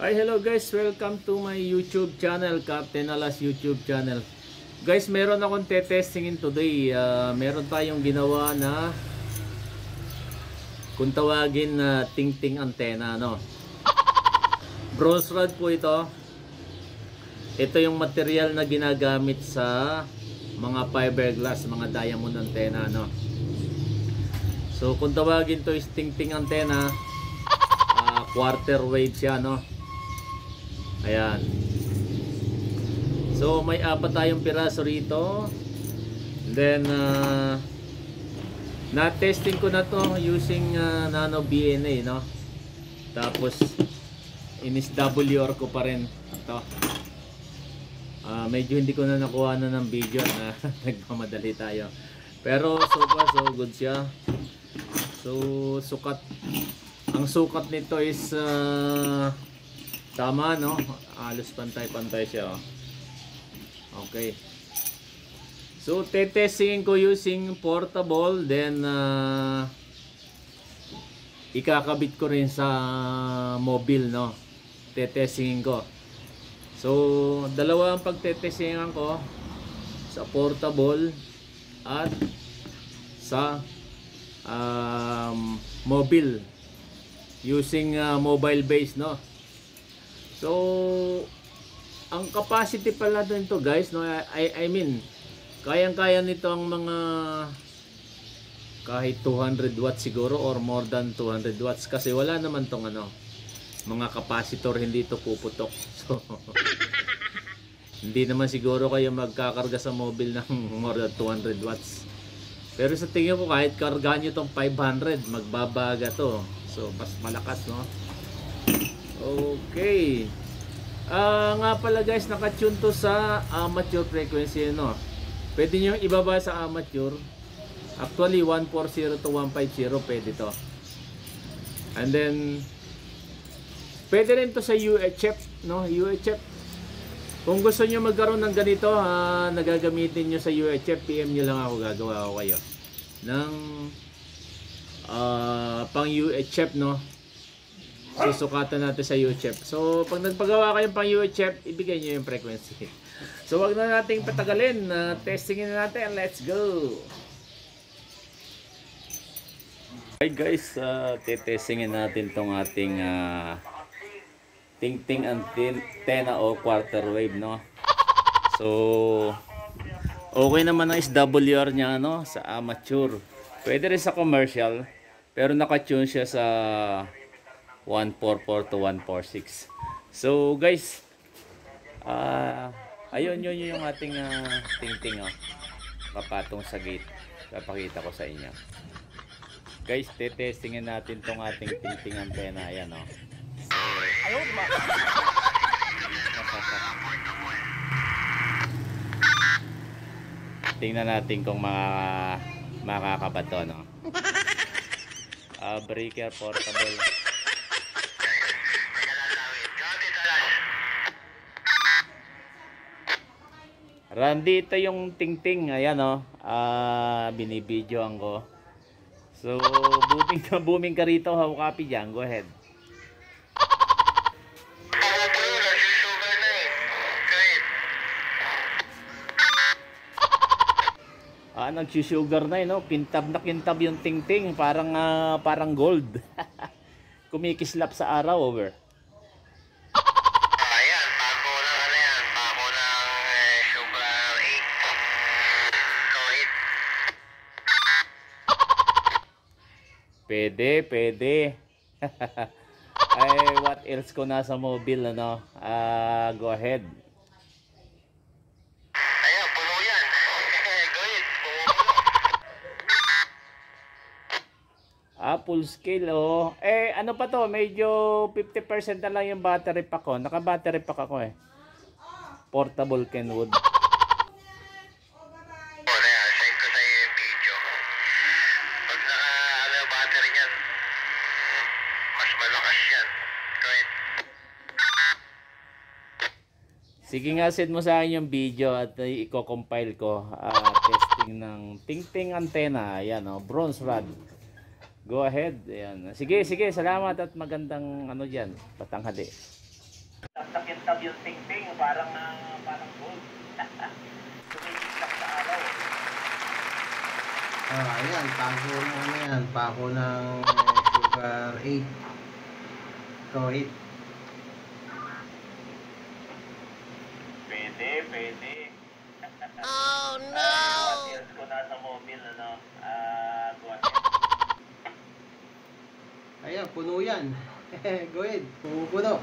Hi, hello guys, welcome to my YouTube channel, Captain Alas YouTube channel. Guys, meron akong testingin today. Meron tayong ginawa na kung tawagin na ting-ting antenna, no? Bronze rod po ito. Ito yung material na ginagamit sa mga fiberglass, mga diamond antenna, no? So kung tawagin to is ting-ting antenna, quarter wave siya, no? Ayan. So may apat tayong piraso rito. Then na-testing ko na to using nano BNA, no? Tapos inis-WR ko pa rin ito. Medyo hindi ko na nakuha na ng video na nagmamadali tayo. Pero so far so good siya. So sukat, ang sukat nito is tama, no? Halos pantay-pantay siya, oh. Okay. So tetestingin ko using portable, then ikakabit ko rin sa mobile, no? Tetestingin ko. So dalawa ang pagtetestingan ko, sa portable at sa mobile, using mobile base, no? So ang capacity pala nito, guys, no, I mean kayang-kaya nito ang mga kahit 200 watts siguro or more than 200 watts kasi wala naman tong ano, mga capacitor, hindi ito puputok. So hindi naman siguro kayo magkakarga sa mobile ng more than 200 watts. Pero sa tingin ko kahit kargahan nyo itong 500, magbabaga to. So mas malakas, no? Okay. Nga pala guys, nakatune to sa amateur frequency, no? Pwede nyo ibaba sa amateur. Actually 140 to 150 pwede to. And then pwede rin to sa UHF, no? UHF. Kung gusto nyo magkaroon ng ganito, nagagamitin nyo sa UHF, PM nyo lang ako, gagawa ko kayo ng pang UHF, no? Susukatan natin sa UHF. So pag nagpagawa kayong pang UHF, ibigay nyo yung frequency. So wag na nating patagalin, testingin na natin. Let's go. Hi guys, testingin natin tong ating ting-ting antenna o quarter wave, no? So okay naman ang SWR niya, no, sa amateur. Pwede rin sa commercial, pero naka-tune siya sa 144 to 146. So guys, ayun yun yung ating ting-ting, oh, papatong sa gate. Papakita ko sa inyo. Guys, testingin natin tong ating ting-ting antenna. Ayan, oh. Ayun ba? Tingnan natin kung makakabato, no? Breaker portable. Randy, ito yung ting-ting. Ayan, oh. Binibidyoan ko. So booming ka rito. How copy dyan? Go ahead. Nagsusugar na, no? Kintab na kintab yung ting-ting. Parang gold. Kumikislap sa araw, over. Ayan, pako ng ano yan. Pako ng Sugar 8. Go ahead. Pwede. Ay, what else ko nasa mobile, ano? Go ahead. Ayan, puno yan. Go ahead. Full scale, oh. Ano pa to? Medyo 50% na lang yung battery pack ko. Naka-battery pack ako, eh. Portable Kenwood. Wala yan, send ko sa iyo yung video. Pag naka battery yan, mas malakas yan. Go ahead. Sige nga, send mo sa akin yung video at i-compile ko. Testing ng ting-ting antenna. Ayan, oh, bronze rod. Go ahead. Ayan. Sige, salamat at magandang ano dyan, patanghali. nakintab yung ting-ting, parang gold. Tumikislap sa araw. Ayan, pako ng ano yan, pako ng sugar 8. Ito, 8. Pwede. Oh no! What else ko nasa mobile, ano? Ayan, puno yan. Go ahead, puno.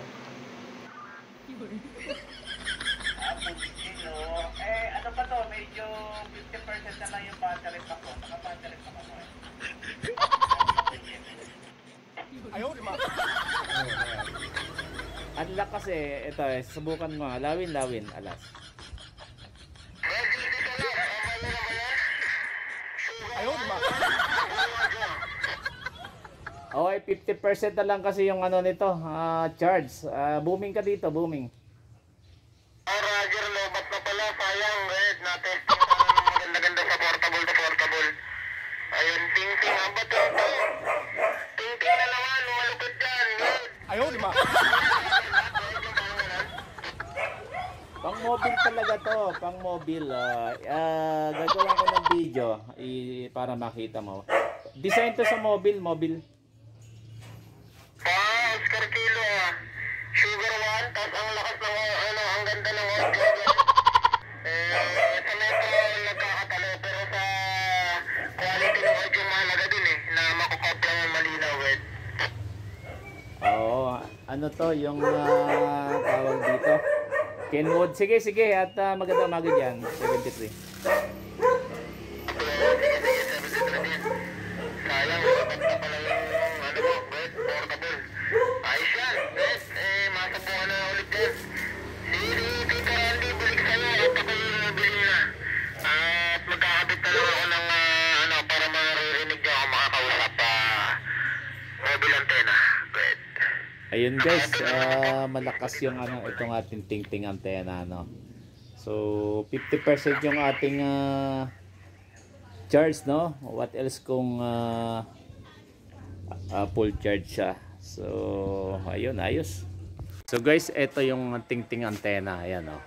Ano pa to? Medyo 50% na lang yung battery pack ko. Naka-battery pack ako eh. Ayaw, di ba? Unlock kasi, ito eh, subukan mo. Lawin, alas. Ayaw, di ba? Okay, 50% na lang kasi yung ano nito, charge. Booming ka dito, booming. Roger, lobat na pala. Sayang, na-testing sana ng maganda-ganda sa portable to portable. Ayun, ting-ting. Ang ba ting-ting? Ting-ting na naman, lumalupit dyan. Ayaw, di ba? Pang mobile talaga to, pang mobile. Gagawin ko ng video para makita mo. Design to sa mobile. Oscar Kilo, Sugar 1, tapos ang lakas ng, ang ganda ng audio. Sa metro nagkakatalo, pero sa quality ng audio mahalaga din na makukopya mo malinaw Oo, ano to, yung tawag dito. Kenwood, sige, at maganda umaga dyan, 73. Sayang, lobat na pala yung portable. Ayos yan, masabuhan na ulit yan. Si Tito Randy, balik sa'yo at ako'y bili na. At magkakabit na lang ako ng para maririnig niyo ako makakausap mobile antenna. Good. Ayun guys, malakas yung itong ating ting-ting antenna, no. So 50% yung ating charge, no. What else kung full charge siya. So ayun, ayos. So guys, ito yung ting-ting antenna, ayan, no.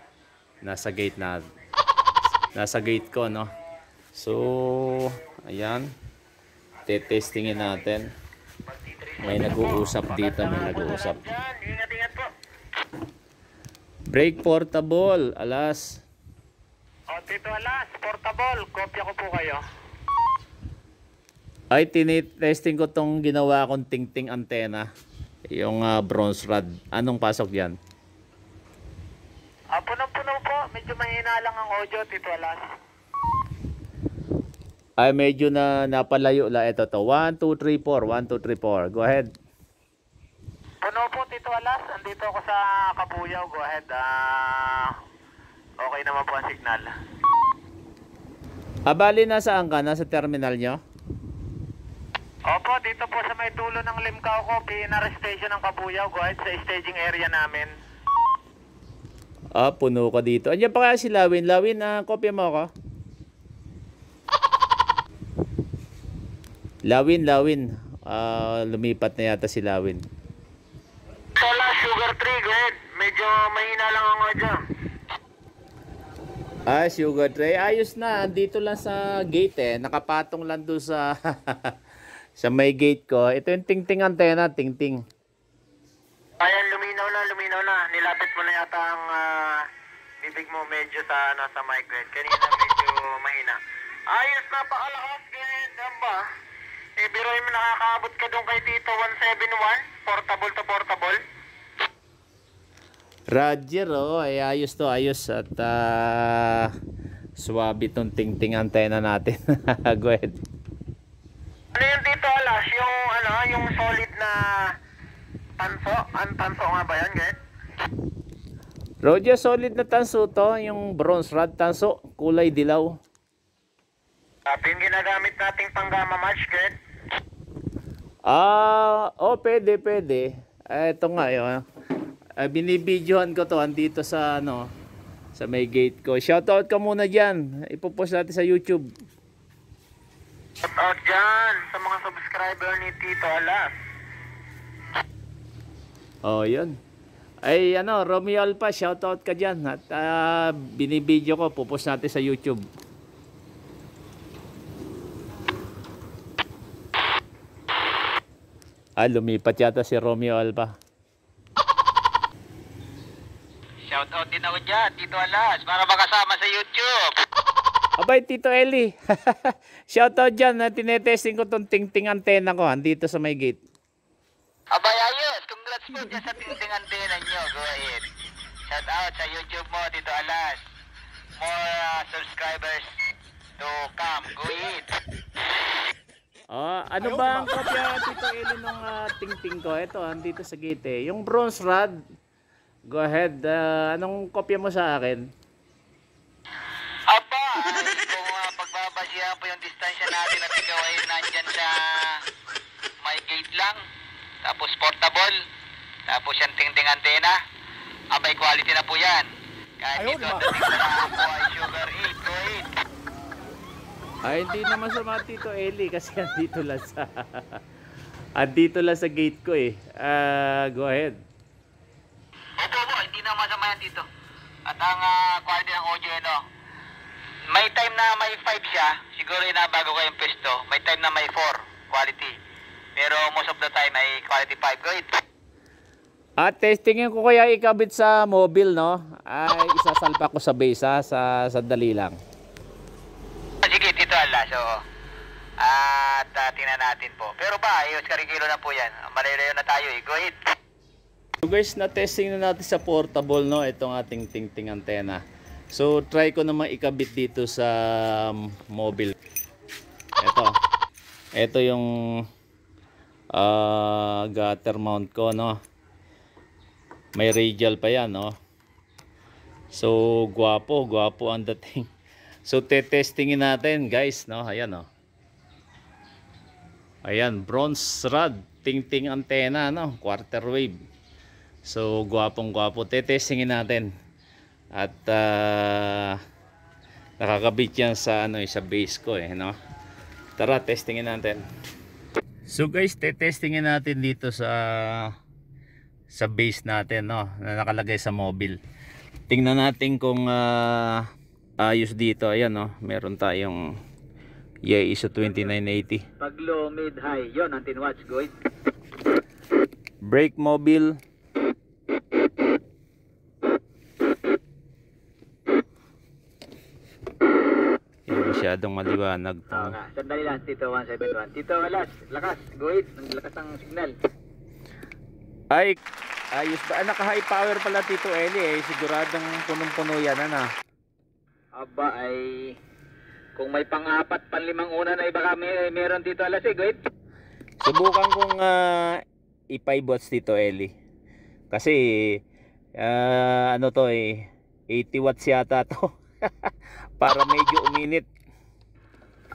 Nasa gate ko, no. So ayan, testingin natin. May nag-uusap dito, Ingat po. Brake portable, alas. Tito Alas, portable. Kopya ko po kayo. Ay, tinitesting ko tong ginawa kong ting-ting antenna. Yung bronze rod. Anong pasok yan? Punong-puno po. Medyo mahina lang ang audio, Tito Alas. Ay, medyo napalayo la. Ito to. 1, 2, 3, 4. 1, 2, 3, 4. Go ahead. Puno po, Tito Alas. Andito ako sa Kabuyaw. Go ahead. Okay naman po ang signal. Bali, nasaan ka? Nasa terminal nyo? Opo, dito po sa may dulo ng Limcao ko. PNR station ng Kabuyaw. Go ahead sa staging area namin. Puno ka dito. Andiyan pa kaya si Lawin? Lawin, kopya mo ako. Lawin. Lumipat na yata si Lawin. Sola, Sugar 3, go ahead. Medyo mahina lang ang audio. Sugar tray. Ayos na. Andito lang sa gate Nakapatong lang doon sa sa may gate ko. Ito yung ting-ting antenna. Ting-ting. Ayan, luminaw na. Nilapit mo na yata ang bibig mo medyo sa mic. Kanina medyo mahina. Ayos, napakalakas. Ganyan ba? Biroy mo, nakakaabot ka doon kay Tito 171. Portable to portable. Roger, ayos to, ayos. At swabe tong ting-ting antenna natin. Go ahead. Ano yung Tito Alas? Yung solid na tanso? Ang tanso nga ba yan, guys? Roger, solid na tanso to. Yung bronze rod tanso. Kulay dilaw. Yung ginagamit nating panggama match, guys? Pwede. Ito nga, yun. Binibidyohan ko to andito sa sa may gate ko. Shoutout ka muna diyan. Ipopost natin sa YouTube. Shoutout dyan sa mga subscriber ni Tito Alas. Yun. Ay ano, Romeo Alpa, shoutout ka dyan. At binibideo ko, pupost natin sa YouTube. Lumipat yata si Romeo Alpa. Shoutout din ako dyan, Tito Alas, para makasama sa YouTube. Abay, Tito Eli. Shoutout dyan. Tinetesting ko tong ting-ting antena ko. Andito sa may gate. Abay, ayos. Congrats po dyan sa ting-ting antena nyo. Go ahead. Shoutout sa YouTube mo, Tito Alas. More subscribers to come. Go ahead. Ano ba ang kopya, Tito Eli, nung ting-ting ko? Ito, andito sa gate. Yung bronze rod. Go ahead. Anong kopya mo sa akin? Aba, kung pagbabasihan po yung distansya natin at ikaw ay nandyan sa may gate lang, tapos portable, tapos yung ting-ting antena, abay quality na po yan. Kahit ito ang dating sa lahat po ay Sugar 8, Go 8. Ay, hindi naman sa mga Tito Eli kasi andito lang sa gate ko eh. Go ahead. Opo, hindi naman masama yan dito. At ang quality ng audio, may time na may 5 siya, siguro inabago ko yung pwesto. May time na may 4 quality. Pero most of the time ay quality 5. Go ahead. Testingin ko kaya ikabit sa mobile, no? Ay, isasalpa ko sa base, sa dali lang. Sige, Tito Ala. So, at tingnan natin po. Pero ba, ayos, karikilo na po yan. Malayo na tayo eh. Go ahead. So guys, na-testing na natin sa portable, no? Itong ating ting-ting antena. So, try ko naman ikabit dito sa mobile. Ito yung gutter mount ko, no? May radial pa yan, no? So, gwapo ang dating. So, testingin natin, guys, no? Ayan, no? Ayan, bronze rod, ting-ting antena, no? Quarter wave. So, gwapong-gwapo. Testingin natin. At nakakabit yan sa sa base ko no. Tara, testingin natin. So guys, testingin natin dito sa base natin, no, na nakalagay sa mobile. Tingnan natin kung ayos dito. Ayan, no, meron tayong ISO 2980. Pag low, mid, high, yon ang tinwatch. Go ahead. Brake mobile. Masyadong maliwanag to. Sandali lang, Tito 171. Tito Alas, lakas. Go ahead. Ang lakas ng signal. Ay, ayos ba? Naka-high power pala, Tito Eli Siguradong punong-puno yan, Aba, ay kung may pang-apat, pang-limang una na baka meron, Tito Alas Go ahead. Subukan kong i-5 watts, Tito Eli. Kasi, 80 watts yata to. Para medyo uminit.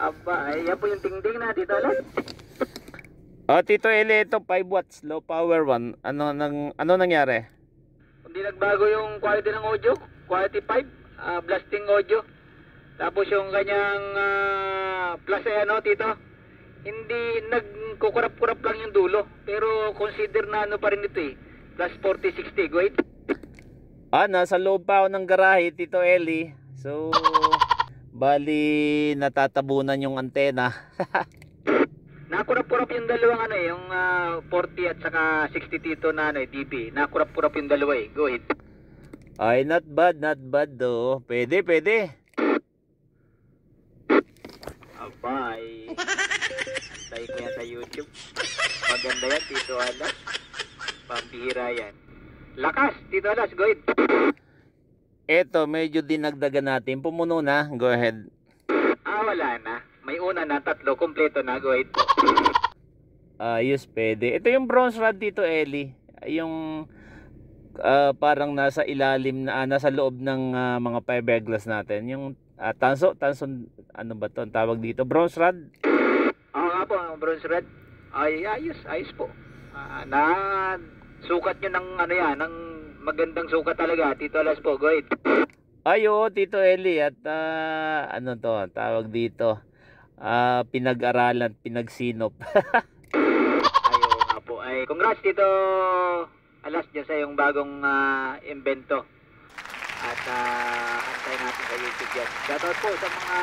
Aba, ay yan po yung ting-ting na, Tito Alas. Tito Eli, ito 5 watts, low power one. Ano nangyari? Hindi nagbago yung quality ng audio. Quality 5, blasting audio. Tapos yung kanyang plus Tito. Hindi nagkukurap-kurap lang yung dulo. Pero consider na pa rin ito Plus 40-60, go ahead. Nasa loob pa ako ng garahe, Tito Eli. So, bali natatabunan yung antena. Nakurap-kurap yung dalawang yung 40 at saka 60 Tito na dB. Nakurap-kurap yung dalawa Go ahead. Ay, not bad do. Pwede. Abay. Antay ko yan sa YouTube. Maganda yan, Tito Alas. Pambihira yan. Lakas, Tito Alas, go ahead. Eto, medyo dinagdagan natin. Pumuno na. Go ahead. Wala na. May una na, 3. Kompleto na. Go ahead. Ayos, pwede. Ito yung bronze rod, Tito Eli. Yung parang nasa ilalim na, nasa loob ng mga fiberglass natin. Yung tanso, ano ba to? Ang tawag dito? Bronze rod? Oo nga po, bronze rod. Ay, ayos po. Sukat nyo ng ng magandang sukat talaga, Tito Alas po, go ahead. Ayo, Tito Eli, at tawag dito, pinag-aralan, pinagsinop. Ayo nga po, ay congrats Tito Alas dyan sa yung bagong invento. At antay natin sa YouTube yan. Shoutout po sa mga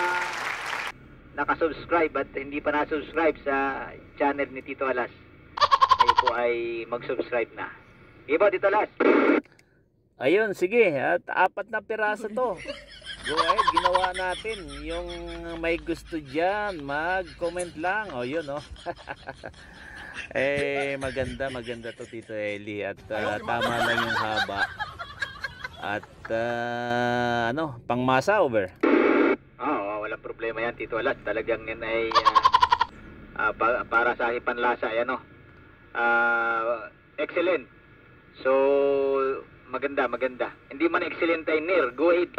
nakasubscribe at hindi pa na-subscribe sa channel ni Tito Alas. Kayo po ay mag-subscribe na. Iba, Tito Alas. Ayun, sige. At 4 na piraso to. Go ahead, ginawa natin. Yung may gusto dyan, mag-comment lang. O, yun, oh. Maganda to, Tito Eli. At tama lang yung haba. At pangmasa over. Walang problema yan, Tito Alas. Talagang yan ay para sa panlasa, ayan, excellent. So, maganda. Hindi man excellent ay near. Go ahead.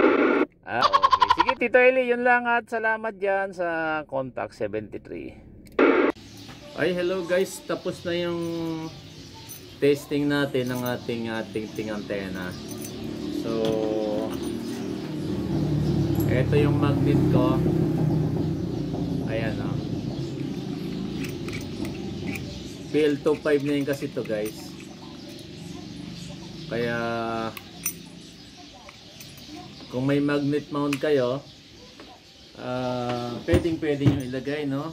Okay. Sige, Tito Eli, yun lang at salamat dyan sa Contact 73. Ay, hello guys. Tapos na yung testing natin ng ating antena. So, ito yung magnet ko. Ayan, PL25 na yun kasi to, guys. Kaya kung may magnet mount kayo, pwedeng nyo ilagay, no?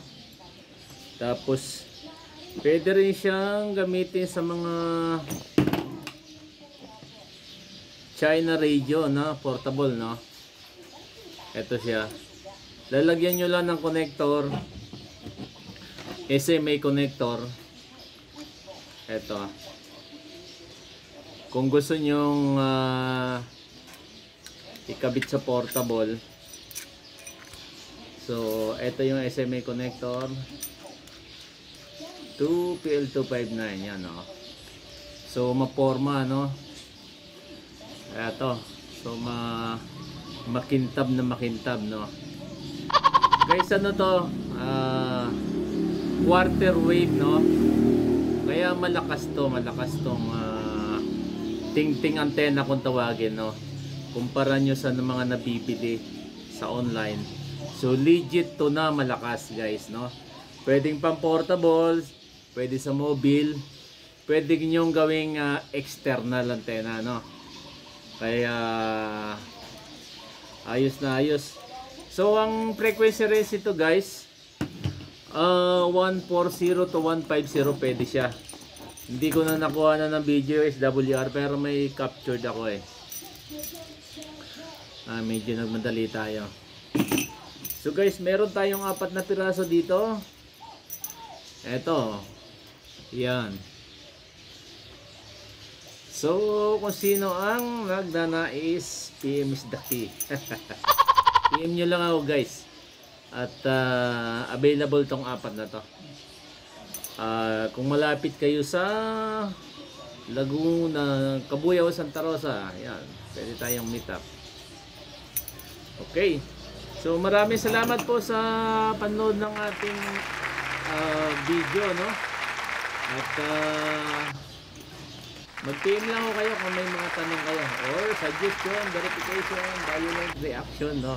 Tapos pwede rin siyang gamitin sa mga China radio, no? Portable, no? Ito siya. Lalagyan nyo lang ng connector, SMA connector. Ito. Kung gusto nyong ikabit sa portable, so ito yung SMA connector to PL259, yan, no? So maporma, no? Ito. So makintab, no? Guys, ano to? Quarter wave, no? Kaya malakas tong ting-ting antenna kung tawagin, no? Kumpara nyo sa mga nabibili sa online. So legit to na malakas, guys, no? Pwedeng pang portable, pwede sa mobile, pwede nyong gawing external antenna, no? Kaya ayos na ayos. So ang frequency range ito, guys, 140 to 150 pwede siya. Hindi ko na nakuha na ng video SWR pero may captured ako, medyo nagmadali tayo. So guys, meron tayong 4 na piraso dito. Eto. Yan. So kung sino ang nagnanais, PM is the key. PM nyo lang ako, guys. At available tong 4 na to. Kung malapit kayo sa Laguna, Cabuyao, Santa Rosa, yan, pwede tayong meet up. Okay. So maraming salamat po sa panood ng ating video, no? At mag-PM lang ako kayo kung may mga tanong kayo or suggestion, verification, violent reaction, no?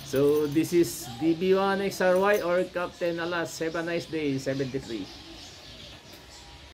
So this is DB1XRY or Captain Alas. Have a nice day, 73.